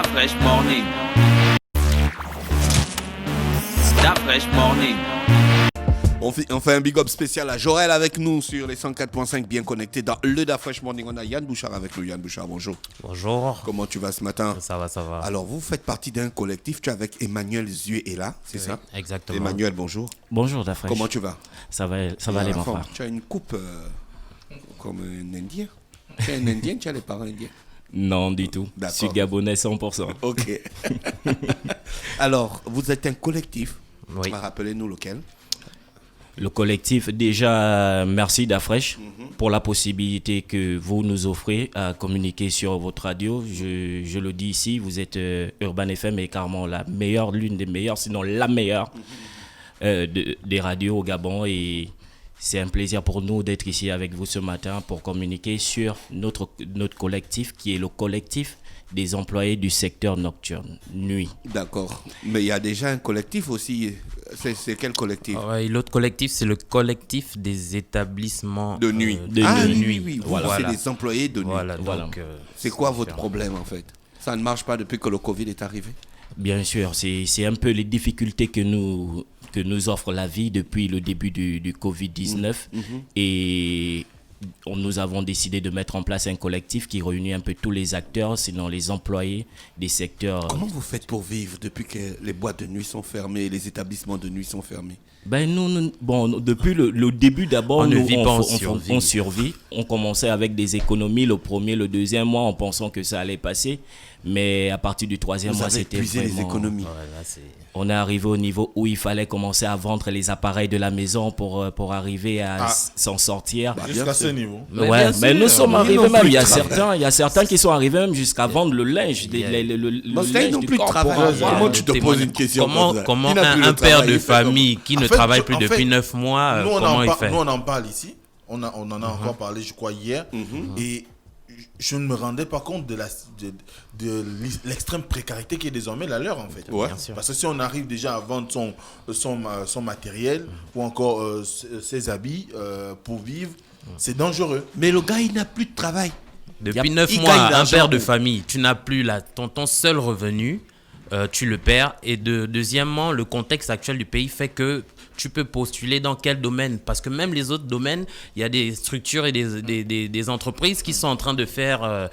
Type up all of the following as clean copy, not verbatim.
Fresh Morning. Da Fresh Morning. On fait un big up spécial à Jorel avec nous sur les 104.5 bien connectés dans le Da Fresh Morning. On a Yann Bouchard avec nous. Yann Bouchard, bonjour. Bonjour. Comment tu vas ce matin? Ça va, ça va. Alors, vous faites partie d'un collectif. Tu es avec Emmanuel Zuela, c'est ça? Exactement. Emmanuel, bonjour. Bonjour Da Fresh. Comment tu vas? Ça va aller, mon frère. Tu as une coupe comme un Indien. Tu es un Indien, tu as les parents indiens? Non, du tout. Je suis gabonais 100%. Ok. Alors, vous êtes un collectif. Oui. Rappelez-nous lequel. Le collectif, déjà, merci Da Fresh pour la possibilité que vous nous offrez à communiquer sur votre radio. Je le dis ici, vous êtes Urban FM et carrément la meilleure, l'une des meilleures, sinon la meilleure des radios au Gabon. Et c'est un plaisir pour nous d'être ici avec vous ce matin pour communiquer sur notre collectif qui est le collectif des employés du secteur nocturne, nuit. D'accord. Mais il y a déjà un collectif aussi. C'est quel collectif? L'autre collectif, c'est le collectif des établissements de nuit. nuit. Oui. Voilà. C'est des employés de nuit. Voilà. C'est quoi votre problème en fait? Ça ne marche pas depuis que le Covid est arrivé? Bien sûr, c'est un peu les difficultés que nous offre la vie depuis le début du Covid-19. Et nous avons décidé de mettre en place un collectif qui réunit un peu tous les acteurs, sinon les employés des secteurs. Comment vous faites pour vivre depuis que les boîtes de nuit sont fermées, les établissements de nuit sont fermés? Ben depuis le début d'abord, on survit. On commençait avec des économies le premier, le deuxième mois en pensant que ça allait passer. Mais à partir du troisième mois, c'était vraiment... les économies. On est arrivé au niveau où il fallait commencer à vendre les appareils de la maison pour arriver à s'en sortir. Jusqu'à ce niveau. Mais nous sommes arrivés même. Il y a certains qui sont arrivés même jusqu'à vendre le linge. Le linge du corps. Comment tu te poses une question? Comment un père de famille qui ne travaille plus depuis 9 mois, comment il fait? Nous, on en parle ici. On en a encore parlé, je crois, hier. Et je ne me rendais pas compte de l'extrême précarité qui est désormais la leur, en fait. Ouais. Parce que si on arrive déjà à vendre son matériel ou encore ses habits pour vivre, c'est dangereux. Mais le gars, il n'a plus de travail. Depuis 9 mois, un père de famille, tu n'as plus ton seul revenu, tu le perds. Et deuxièmement, le contexte actuel du pays fait que tu peux postuler dans quel domaine? Parce que même les autres domaines, il y a des structures et des entreprises qui sont en train de faire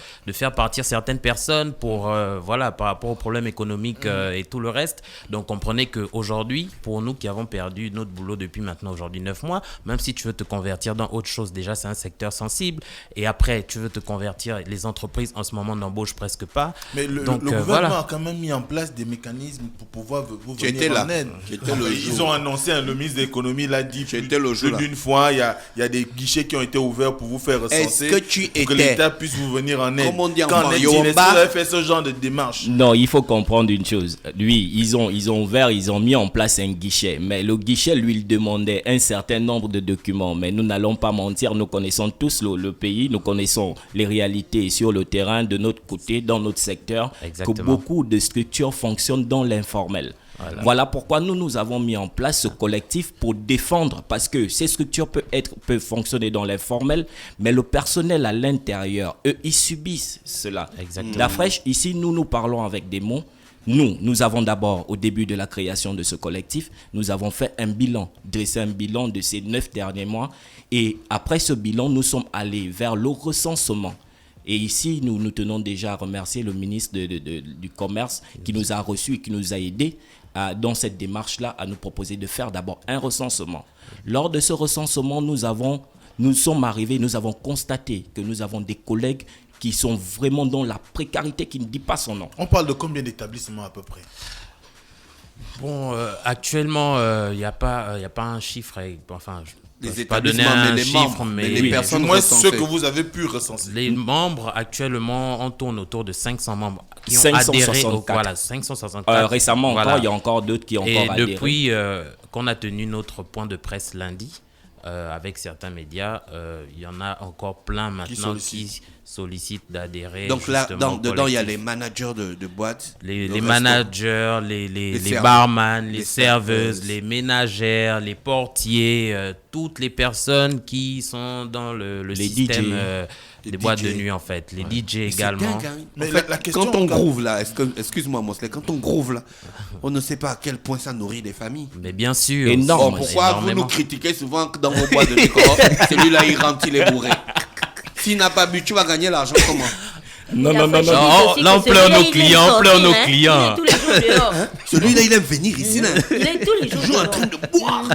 partir certaines personnes pour, par rapport aux problèmes économiques et tout le reste. Donc, comprenez qu'aujourd'hui, pour nous qui avons perdu notre boulot depuis maintenant aujourd'hui 9 mois, même si tu veux te convertir dans autre chose, déjà, c'est un secteur sensible. Et après, tu veux te convertir, les entreprises en ce moment n'embauchent presque pas. Mais le gouvernement a quand même mis en place des mécanismes pour pouvoir vous venir en aide. Ils ont annoncé le ministre de l'économie l'a dit plus d'une fois, il y a des guichets qui ont été ouverts pour vous faire recenser, pour que l'État puisse vous venir en aide. Quand est-ce que vous avez fait ce genre de démarche? Non, il faut comprendre une chose. Lui, ils ont mis en place un guichet. Mais le guichet, lui, il demandait un certain nombre de documents. Mais nous n'allons pas mentir, nous connaissons tous le pays, nous connaissons les réalités sur le terrain, de notre côté, dans notre secteur. Exactement. Que beaucoup de structures fonctionnent dans l'informel. Voilà pourquoi nous avons mis en place ce collectif pour défendre, parce que ces structures peuvent fonctionner dans l'informel, mais le personnel à l'intérieur, eux, ils subissent cela. Exactement. Da Fresh, ici, nous parlons avec des mots. Nous avons d'abord, au début de la création de ce collectif, nous avons fait dressé un bilan de ces 9 derniers mois. Et après ce bilan, nous sommes allés vers le recensement. Et ici, nous tenons déjà à remercier le ministre du Commerce qui nous a reçus et qui nous a aidés dans cette démarche-là à nous proposer de faire d'abord un recensement. Lors de ce recensement, nous avons constaté que nous avons des collègues qui sont vraiment dans la précarité, qui ne dit pas son nom. On parle de combien d'établissements à peu près? Bon, actuellement, il n'y a pas un chiffre. Les je ne peux pas donner un chiffre, mais les personnes moi, ceux que vous avez pu recenser. Les membres, actuellement, on tourne autour de 500 membres qui ont 564. adhéré. 564. Récemment, il y a encore d'autres qui ont encore adhéré. Et depuis qu'on a tenu notre point de presse lundi, avec certains médias, il y en a encore plein maintenant qui sollicitent d'adhérer. Donc là, dedans, il y a les managers de boîtes. Les managers, les barman, les serveuses, les ménagères, les portiers, toutes les personnes qui sont dans le système des boîtes de nuit en fait. Les DJ également. Dingue, hein. Mais en fait, la question, quand on groove là, excuse-moi Mosley, quand on groove là, on ne sait pas à quel point ça nourrit les familles. Mais bien sûr. Énorme. Pourquoi vous nous critiquez souvent que dans vos boîtes de nuit, celui-là il rentre, il est bourré. S'il n'a pas bu, tu vas gagner l'argent comment? Non. Là, on pleure nos clients, Celui-là, il aime venir ici. Il est tous les jours. Toujours en train de boire.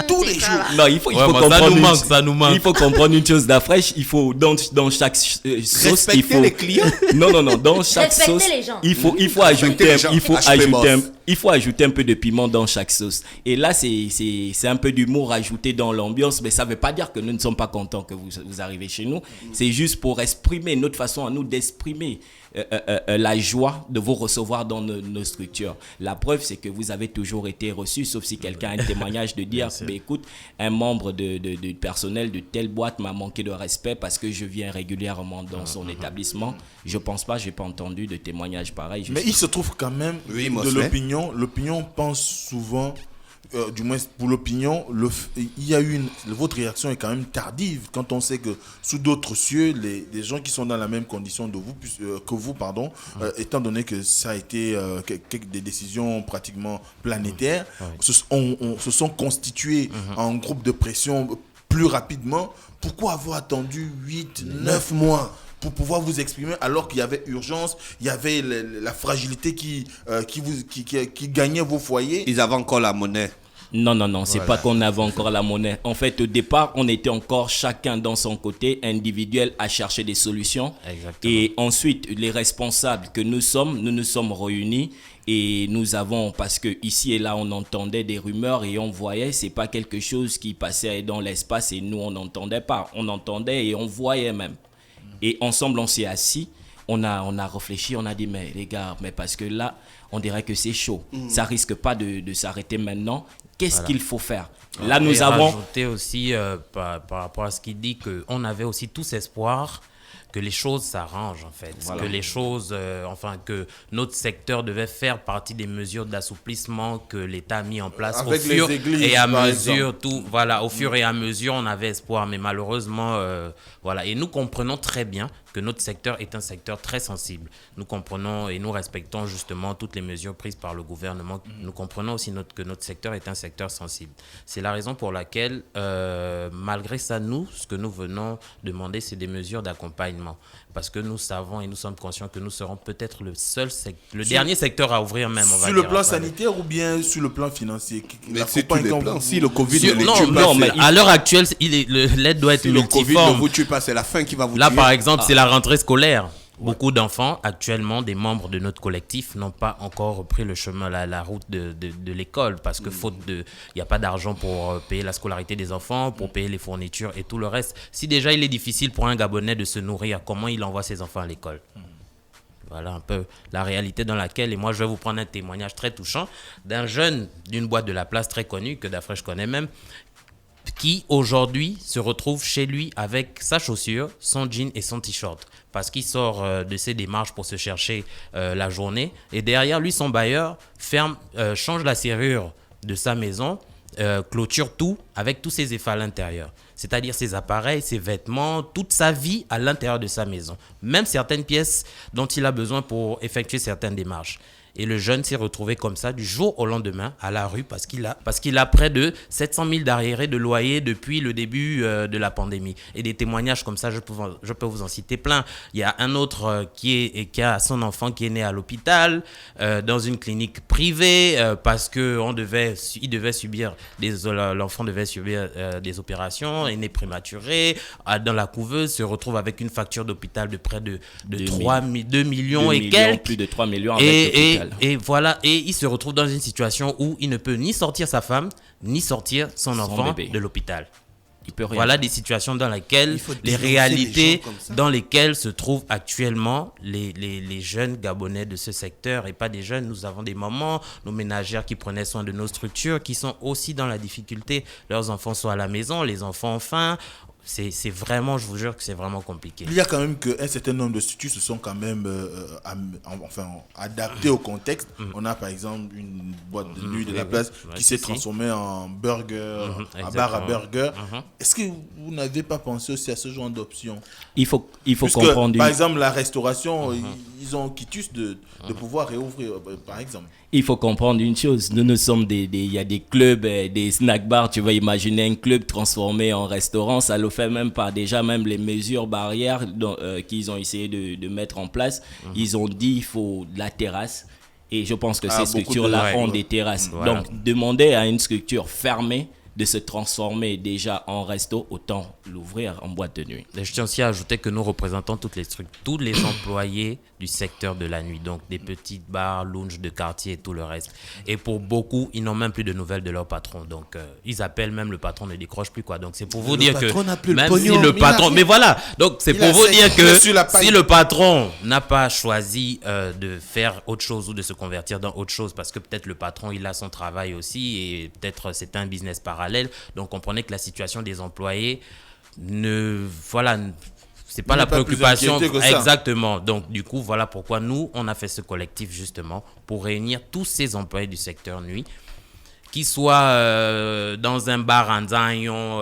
Tous les jours. Non, il faut comprendre. Ça nous manque. Il faut comprendre une chose d'Afresh. Il faut dans chaque sauce, respecter les clients. Non. Dans chaque sauce, les gens. il faut ajouter un peu de piment dans chaque sauce. Et là, c'est un peu d'humour ajouté dans l'ambiance, mais ça ne veut pas dire que nous ne sommes pas contents que vous arrivez chez nous. C'est juste pour exprimer notre façon à nous d'exprimer la joie de vous recevoir dans nos structures. La preuve, c'est que vous avez toujours été reçus, sauf si quelqu'un a un témoignage de dire écoute, un membre de personnel de telle boîte m'a manqué de respect parce que je viens régulièrement dans son établissement. Je pense pas, j'ai pas entendu de témoignage pareil. Mais il se trouve quand même de l'opinion. L'opinion pense souvent. Du moins pour l'opinion, votre réaction est quand même tardive quand on sait que sous d'autres cieux, les gens qui sont dans la même condition que vous, étant donné que ça a été des décisions pratiquement planétaires, se sont constitués en groupe de pression plus rapidement. Pourquoi avoir attendu 8-9 mois pour pouvoir vous exprimer alors qu'il y avait urgence, il y avait la fragilité qui gagnait vos foyers? Ils avaient encore la monnaie. Non, c'est pas qu'on avait encore la monnaie. En fait, au départ, on était encore chacun dans son côté individuel à chercher des solutions. Exactement. Et ensuite, les responsables que nous nous sommes réunis et nous avons, parce que ici et là, on entendait des rumeurs et on voyait, c'est pas quelque chose qui passait dans l'espace et nous, on n'entendait pas. On entendait et on voyait même. Et ensemble, on s'est assis, on a réfléchi, on a dit, mais les gars, mais parce que là, on dirait que c'est chaud. Ça risque pas de s'arrêter maintenant. Qu'est-ce qu'il faut faire? Là, nous avons rajouté aussi, par rapport à ce qu'il dit, qu'on avait aussi tous espoir que les choses s'arrangent en fait, que les choses, que notre secteur devait faire partie des mesures d'assouplissement que l'État a mis en place avec au fur et à mesure. Au fur et à mesure, on avait espoir, mais malheureusement, et nous comprenons très bien que notre secteur est un secteur très sensible. Nous comprenons et nous respectons justement toutes les mesures prises par le gouvernement. Nous comprenons aussi que notre secteur est un secteur sensible. C'est la raison pour laquelle, malgré ça, ce que nous venons demander, c'est des mesures d'accompagnement. Parce que nous savons et nous sommes conscients que nous serons peut-être le dernier secteur à ouvrir même. Sur le plan sanitaire ou bien sur le plan financier? Mais c'est tous les plans. Si le Covid mais à l'heure actuelle, l'aide doit être multiforme. Si le Covid ne vous tue pas, c'est la fin qui va vous tuer. Là, par exemple, c'est la rentrée scolaire. Beaucoup d'enfants, actuellement, des membres de notre collectif, n'ont pas encore repris le chemin, la route de l'école parce que il n'y a pas d'argent pour payer la scolarité des enfants, pour payer les fournitures et tout le reste. Si déjà il est difficile pour un Gabonais de se nourrir, comment il envoie ses enfants à l'école? Voilà un peu la réalité dans laquelle, et moi je vais vous prendre un témoignage très touchant d'un jeune d'une boîte de la place très connue, que Dafresh connaît même, qui aujourd'hui se retrouve chez lui avec sa chaussure, son jean et son t-shirt parce qu'il sort de ses démarches pour se chercher la journée et derrière lui son bailleur change la serrure de sa maison, clôture tout avec tous ses effets à l'intérieur, c'est-à-dire ses appareils, ses vêtements, toute sa vie à l'intérieur de sa maison, même certaines pièces dont il a besoin pour effectuer certaines démarches. Et le jeune s'est retrouvé comme ça du jour au lendemain à la rue parce qu'il a près de 700 000 d'arriérés de loyer depuis le début de la pandémie. Et des témoignages comme ça, je peux vous en citer plein. Il y a un autre qui a son enfant qui est né à l'hôpital, dans une clinique privée, parce que l'enfant devait subir des opérations, est né prématuré, dans la couveuse, se retrouve avec une facture d'hôpital de près de 2 millions et quelques. Plus de 3 millions avec l'hôpital. Et voilà, et il se retrouve dans une situation où il ne peut ni sortir sa femme, ni sortir son enfant de l'hôpital. Voilà des situations dans lesquelles, les réalités dans lesquelles se trouvent actuellement les jeunes Gabonais de ce secteur. Et pas des jeunes, nous avons des mamans, nos ménagères qui prenaient soin de nos structures, qui sont aussi dans la difficulté. Leurs enfants sont à la maison, les enfants ont faim. c'est vraiment, je vous jure que c'est vraiment compliqué. Il y a quand même qu'un certain nombre de structures se sont quand même adaptées au contexte. On a par exemple une boîte de nuit de la place qui s'est transformée en burger, à bar à burger. Est-ce que vous n'avez pas pensé aussi à ce genre d'option? Il faut comprendre. Par exemple, la restauration, ils ont quitus de pouvoir réouvrir, par exemple. Il faut comprendre une chose, nous sommes il y a des clubs, des snack bars, tu vas imaginer un club transformé en restaurant, ça le fait même pas. Déjà même les mesures barrières qu'ils ont essayé de mettre en place, ils ont dit il faut de la terrasse et je pense que ces structures-là ont des terrasses. Voilà. Donc demander à une structure fermée de se transformer déjà en resto, autant l'ouvrir en boîte de nuit. Et je tiens aussi à ajouter que nous représentons tous les employés du secteur de la nuit, donc des petites bars, lounges de quartier et tout le reste. Et pour beaucoup, ils n'ont même plus de nouvelles de leur patron. Donc, ils appellent même le patron ne décroche plus, quoi. Donc, c'est pour vous dire que même si le patron... Mais voilà, donc c'est pour vous dire que si le patron n'a pas choisi de faire autre chose ou de se convertir dans autre chose, parce que peut-être le patron, il a son travail aussi et peut-être c'est un business parallèle. Donc, comprenez que la situation des employés c'est pas la préoccupation. Exactement. Donc, du coup, voilà pourquoi nous, on a fait ce collectif justement pour réunir tous ces employés du secteur nuit, qu'ils soient dans un bar en Zayon,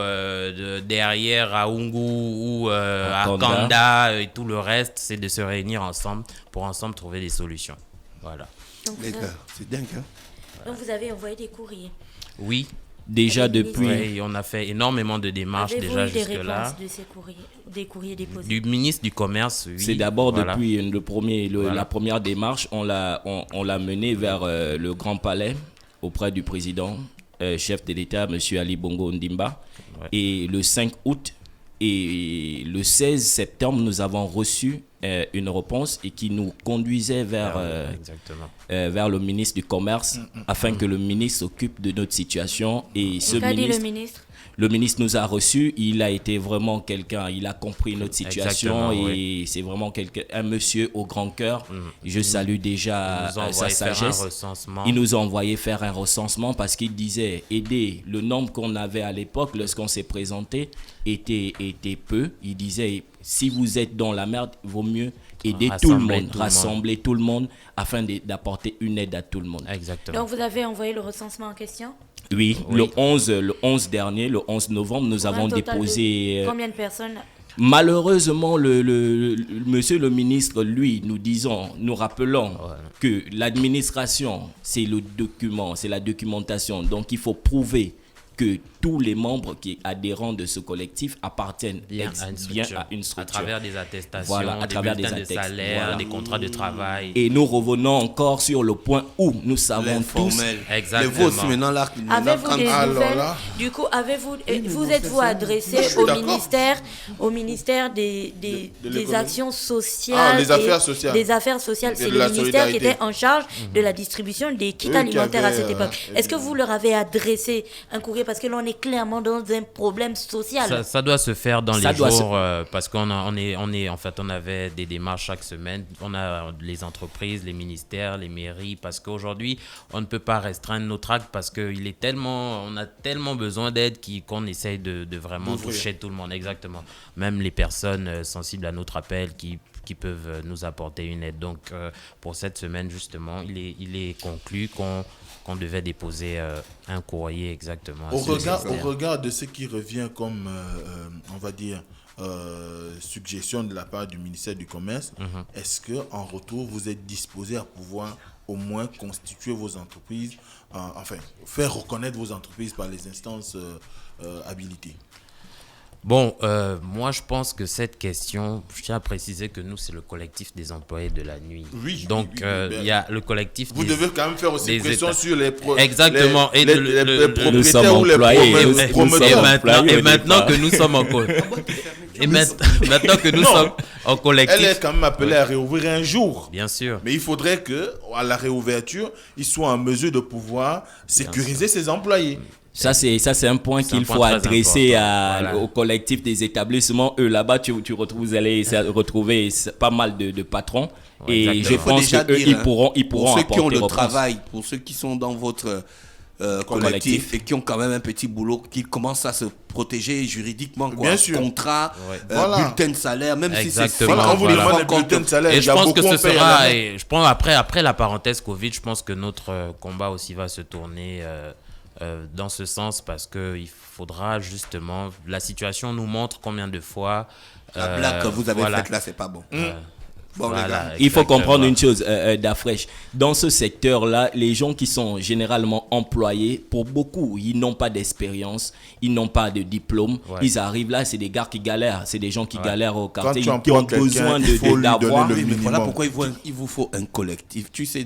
derrière à Oungu ou à Kanda et tout le reste, c'est de se réunir ensemble pour ensemble trouver des solutions. Voilà. Donc, les gars, c'est dingue, hein? Donc, vous avez envoyé des courriers? Oui. Déjà depuis... Oui, on a fait énormément de démarches déjà jusque-là. De ces courriers, des courriers déposés? Du ministre du Commerce, oui. C'est d'abord depuis la première démarche, on l'a menée vers le Grand Palais auprès du président, chef de l'État, M. Ali Bongo Ondimba. Ouais. Et le 5 août et le 16 septembre, nous avons reçu une réponse et qui nous conduisait vers le ministre du Commerce afin que le ministre s'occupe de notre situation. Et le ministre nous a reçus, il a été vraiment quelqu'un, il a compris notre situation et c'est vraiment un monsieur au grand cœur. Je salue déjà sa sagesse. Il nous a envoyé faire un recensement parce qu'il disait aider le nombre qu'on avait à l'époque lorsqu'on s'est présenté était peu. Il disait si vous êtes dans la merde, il vaut mieux aider tout le monde, rassembler tout le monde afin d'apporter une aide à tout le monde. Exactement. Donc vous avez envoyé le recensement en question? Oui. Le 11 dernier, le 11 novembre, nous avons déposé... combien de personnes? Malheureusement, monsieur le ministre, lui, nous rappelons que l'administration, c'est le document, c'est la documentation. Donc, il faut prouver que tous les membres qui adhérents de ce collectif appartiennent bien à une structure. À travers des attestations, à travers des bulletins de salaire, des contrats de travail. Et nous revenons encore sur le point où nous savons tous... Exactement. Les vôtres, maintenant là... Avez-vous des nouvelles? Du coup, vous êtes-vous adressé au ministère des actions sociales, des affaires sociales. Des affaires sociales. C'est le ministère qui était en charge de la distribution des kits alimentaires à cette époque. Est-ce que vous leur avez adressé un courrier? Parce que l'on est clairement dans un problème social. Ça doit se faire dans les jours parce qu'on on avait des démarches chaque semaine. On a les entreprises, les ministères, les mairies, parce qu'aujourd'hui on ne peut pas restreindre notre acte parce on a tellement besoin d'aide qu'on essaye de vraiment toucher tout le monde. Exactement. Même les personnes sensibles à notre appel qui peuvent nous apporter une aide. Donc pour cette semaine justement, il est conclu qu'on devait déposer un courrier exactement. Au regard de ce qui revient comme, on va dire, suggestion de la part du ministère du Commerce, est-ce qu'en retour, vous êtes disposé à pouvoir au moins constituer vos entreprises, faire reconnaître vos entreprises par les instances habilitées? Bon, moi je pense que cette question, je tiens à préciser que nous c'est le collectif des employés de la nuit. Oui. Donc il y a le collectif. Vous devez quand même faire aussi pression sur les exactement. Les propriétaires ou les promoteurs. Et maintenant que nous sommes en maintenant que nous sommes en collectif, elle est quand même appelée à réouvrir un jour. Bien sûr. Mais il faudrait que à la réouverture, ils soient en mesure de pouvoir sécuriser ses employés. Ça, c'est un point qu'il faut adresser au collectif des établissements. Eux, là-bas, vous allez retrouver pas mal de patrons. Et je pense qu'eux, ils pourront pour ceux apporter qui ont le travail, pour ceux qui sont dans votre collectifs et qui ont quand même un petit boulot, qui commencent à se protéger juridiquement, quoi. Bien sûr. Contrat, bulletin de salaire, même exactement. si c'est voilà, on vous demande le bulletin de salaire. Et je pense que ce sera, je pense après la parenthèse Covid, je pense que notre combat aussi va se tourner dans ce sens, parce que il faudra justement, la situation nous montre combien de fois la blague que vous avez faite là, c'est pas bon. Bon, voilà, il faut comprendre une chose, Dafresh. Dans ce secteur-là, les gens qui sont généralement employés, pour beaucoup, ils n'ont pas d'expérience, ils n'ont pas de diplôme. Ouais. Ils arrivent là, c'est des gars qui galèrent, c'est des gens qui galèrent au quartier, qui ont besoin d'avoir. Oui, mais voilà pourquoi il vous faut un collectif. Tu sais,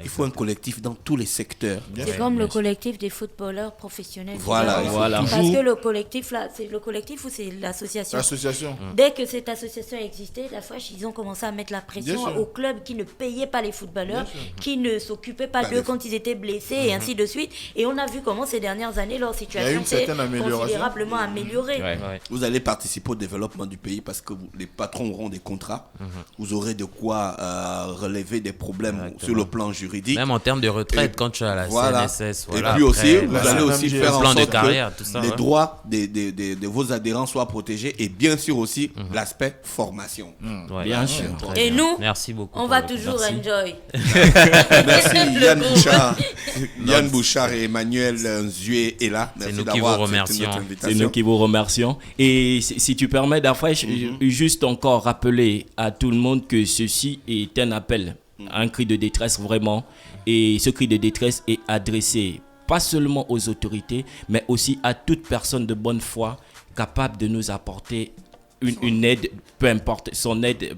il faut un collectif dans tous les secteurs. C'est comme le collectif des footballeurs professionnels. Voilà. Parce que le collectif là, c'est le collectif ou c'est l'association. L'association. Dès que cette association existait, la fois ils ont commencé à mettre la pression aux clubs qui ne payaient pas les footballeurs, qui ne s'occupaient pas d'eux quand ils étaient blessés et ainsi de suite. Et on a vu comment ces dernières années leur situation s'est considérablement améliorée. Vous allez participer au développement du pays parce que les patrons auront des contrats. Vous aurez de quoi relever des problèmes sur le plan juridique. Même en termes de retraite, quand tu as la CNSS. Et puis aussi, vous allez aussi faire en sorte que les droits de vos adhérents soient protégés et bien sûr aussi l'aspect formation. Bien sûr. Et nous, merci beaucoup, on va toujours enjoy. Merci Yann Bouchard et Emmanuel Nzué est là. Merci d'avoir accepté notre invitation. C'est nous qui vous remercions. Et si tu permets, Dafresh, juste encore rappeler à tout le monde que ceci est un appel, un cri de détresse vraiment. Et ce cri de détresse est adressé pas seulement aux autorités, mais aussi à toute personne de bonne foi capable de nous apporter une aide, peu importe son aide,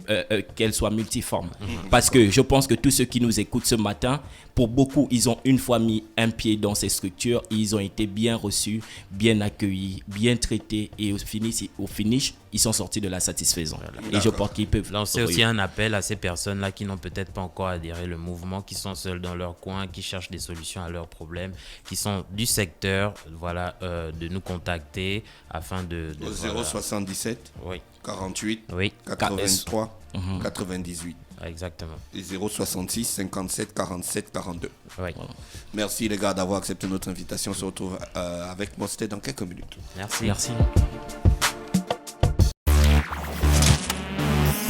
qu'elle soit multiforme. Parce que je pense que tous ceux qui nous écoutent ce matin, pour beaucoup, ils ont une fois mis un pied dans ces structures, ils ont été bien reçus, bien accueillis, bien traités et au finish, ils sont sortis de la satisfaisant. Et je pense qu'ils peuvent lancer aussi un appel à ces personnes-là qui n'ont peut-être pas encore adhéré le mouvement, qui sont seuls dans leur coin, qui cherchent des solutions à leurs problèmes, qui sont du secteur, de nous contacter afin de 077 48 83 98. Exactement. Et 066 57 47 42. Merci les gars d'avoir accepté notre invitation. On se retrouve avec Mosted dans quelques minutes. Merci.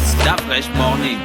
Stop Fresh Morning.